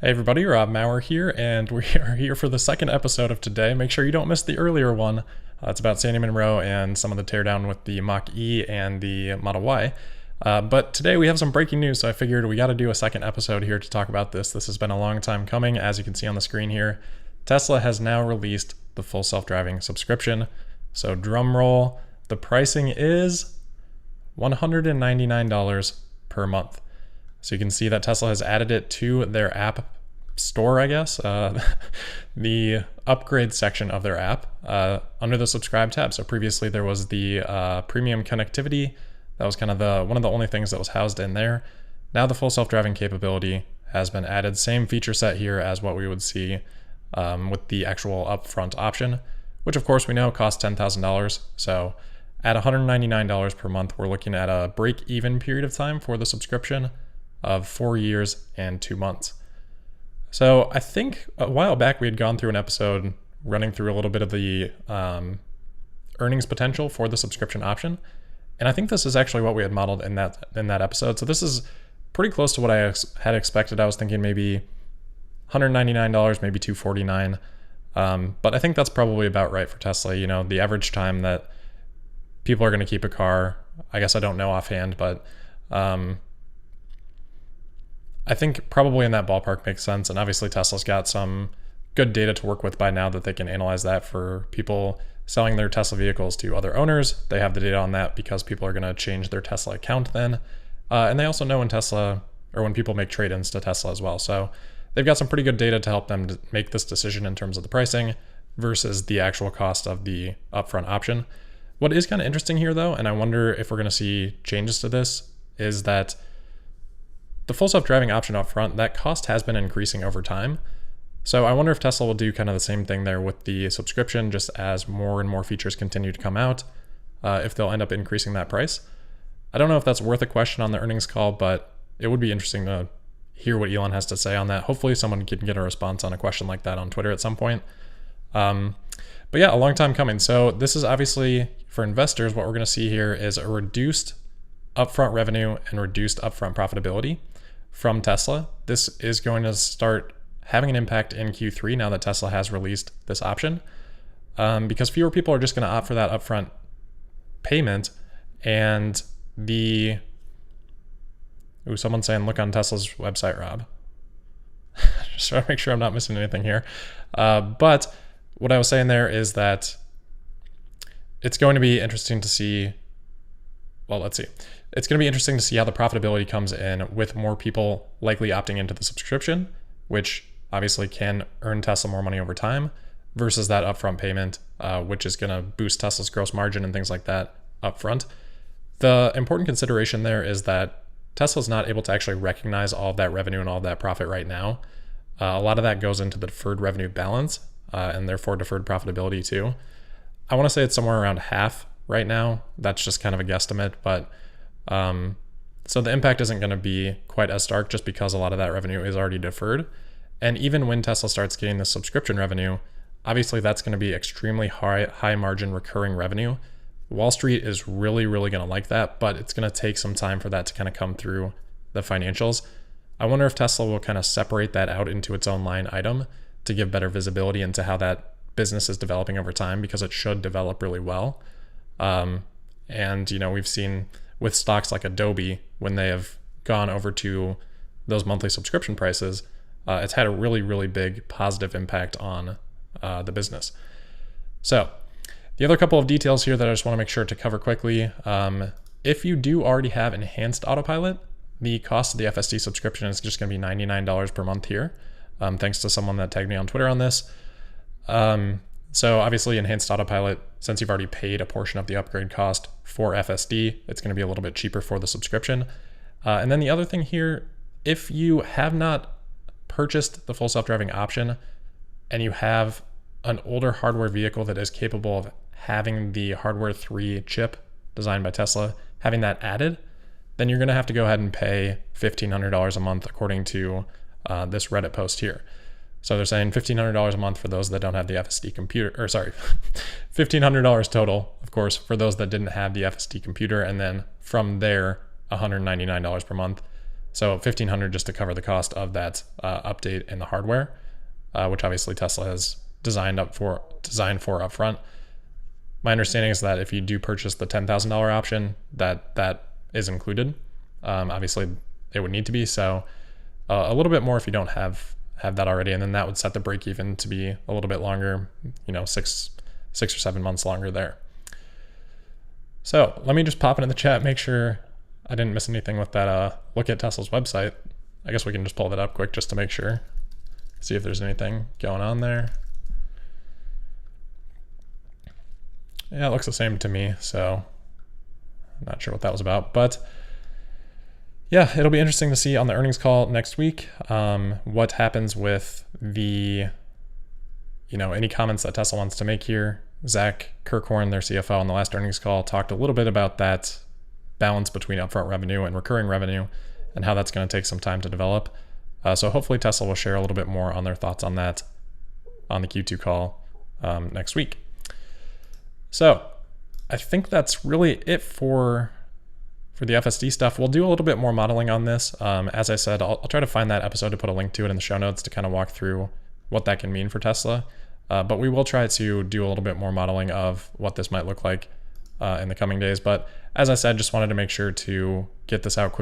Hey everybody, Rob Maurer here, and we are here for the second episode of today. Make sure you don't miss the earlier one. It's about Sandy Monroe and some of the teardown with the Mach-E and the Model Y. But today we have some breaking news, so I figured we got to do a second episode here to talk about this. This has been a long time coming, as you can see on the screen here. Tesla has now released the full self-driving subscription. So drum roll, the pricing is $199 per month. So you can see that Tesla has added it to their app store, I guess, the upgrade section of their app under the subscribe tab. So previously there was the premium connectivity. That was kind of one of the only things that was housed in there. Now the full self-driving capability has been added. Same feature set here as what we would see with the actual upfront option, which of course we know costs $10,000. So at $199 per month, we're looking at a break-even period of time for the subscription of 4 years and 2 months. So I think a while back we had gone through an episode running through a little bit of the earnings potential for the subscription option. And I think this is actually what we had modeled in that episode. So this is pretty close to what I had expected. I was thinking maybe $199, maybe $249. But I think that's probably about right for Tesla. You know, the average time that people are going to keep a car, I guess I don't know offhand, but I think probably in that ballpark makes sense. And obviously Tesla's got some good data to work with by now that they can analyze that for people selling their Tesla vehicles to other owners. They have the data on that because people are going to change their Tesla account then. And they also know when people make trade-ins to Tesla as well. So they've got some pretty good data to help them to make this decision in terms of the pricing versus the actual cost of the upfront option. What is kind of interesting here though, and I wonder if we're going to see changes to this, is that the full self-driving option up front, that cost has been increasing over time. So I wonder if Tesla will do kind of the same thing there with the subscription, just as more and more features continue to come out, if they'll end up increasing that price. I don't know if that's worth a question on the earnings call, but it would be interesting to hear what Elon has to say on that. Hopefully someone can get a response on a question like that on Twitter at some point. But yeah, a long time coming. So this is obviously for investors, what we're going to see here is a reduced upfront revenue and reduced upfront profitability from Tesla. This is going to start having an impact in Q3 now that Tesla has released this option, because fewer people are just going to opt for that upfront payment. And someone's saying look on Tesla's website, Rob. Just trying to make sure I'm not missing anything here. But what I was saying there is that it's going to be interesting to see. Well, let's see. It's going to be interesting to see how the profitability comes in with more people likely opting into the subscription, which obviously can earn Tesla more money over time, versus that upfront payment, which is going to boost Tesla's gross margin and things like that upfront. The important consideration there is that Tesla's not able to actually recognize all of that revenue and all of that profit right now. A lot of that goes into the deferred revenue balance, and therefore deferred profitability too. I want to say it's somewhere around half right now. That's just kind of a guesstimate, but so the impact isn't going to be quite as stark just because a lot of that revenue is already deferred. And even when Tesla starts getting the subscription revenue, obviously that's going to be extremely high margin recurring revenue. Wall Street is really, really going to like that, but it's going to take some time for that to kind of come through the financials. I wonder if Tesla will kind of separate that out into its own line item to give better visibility into how that business is developing over time, because it should develop really well. And, you know, we've seen with stocks like Adobe, when they have gone over to those monthly subscription prices, it's had a really, really big positive impact on the business. So the other couple of details here that I just want to make sure to cover quickly. If you do already have enhanced autopilot, the cost of the FSD subscription is just going to be $99 per month here. Thanks to someone that tagged me on Twitter on this. So obviously enhanced autopilot, since you've already paid a portion of the upgrade cost for FSD, it's going to be a little bit cheaper for the subscription. And then the other thing here, if you have not purchased the full self-driving option and you have an older hardware vehicle that is capable of having the hardware 3 chip designed by Tesla, having that added, then you're going to have to go ahead and pay $1,500 a month according to this Reddit post here. So they're saying $1,500 a month for those that don't have the FSD computer, or sorry, $1,500 total, of course, for those that didn't have the FSD computer. And then from there, $199 per month. So 1,500 just to cover the cost of that update in the hardware, which obviously Tesla has designed for upfront. My understanding is that if you do purchase the $10,000 option, that is included. Obviously, it would need to be, so a little bit more if you don't have that already, and then that would set the break even to be a little bit longer, 6 or 7 months longer there. So let me just pop it in the chat, make sure I didn't miss anything with that look at Tesla's website. I guess we can just pull that up quick just to make sure, see if there's anything going on there. Yeah, it looks the same to me, so I'm not sure what that was about. But yeah, it'll be interesting to see on the earnings call next week what happens with the, any comments that Tesla wants to make here. Zach Kirkhorn, their CFO, on the last earnings call talked a little bit about that balance between upfront revenue and recurring revenue and how that's going to take some time to develop. So hopefully Tesla will share a little bit more on their thoughts on that on the Q2 call next week. So I think that's really it for the FSD stuff. We'll do a little bit more modeling on this. As I said, I'll try to find that episode to put a link to it in the show notes to kind of walk through what that can mean for Tesla. But we will try to do a little bit more modeling of what this might look like in the coming days. But as I said, just wanted to make sure to get this out quickly